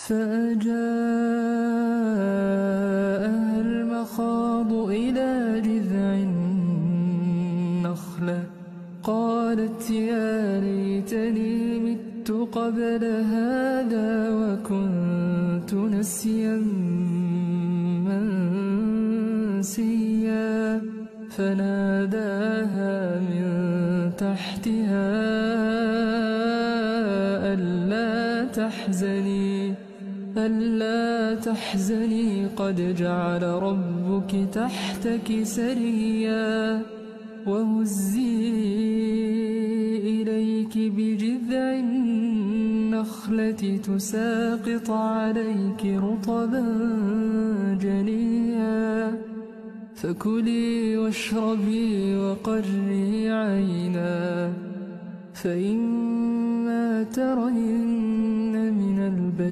فأجاءها المخاض إلى جذع النخلة قالت يا ليتني مت قبل هذا وكنت نسيا منسيا فناداها من تحتها ألا تحزني قد جعل ربك تحتك سريا وهزي إليك بجذع النخلة تساقط عليك رطبا جنيا فكلي واشربي وقري عينا فإما ترين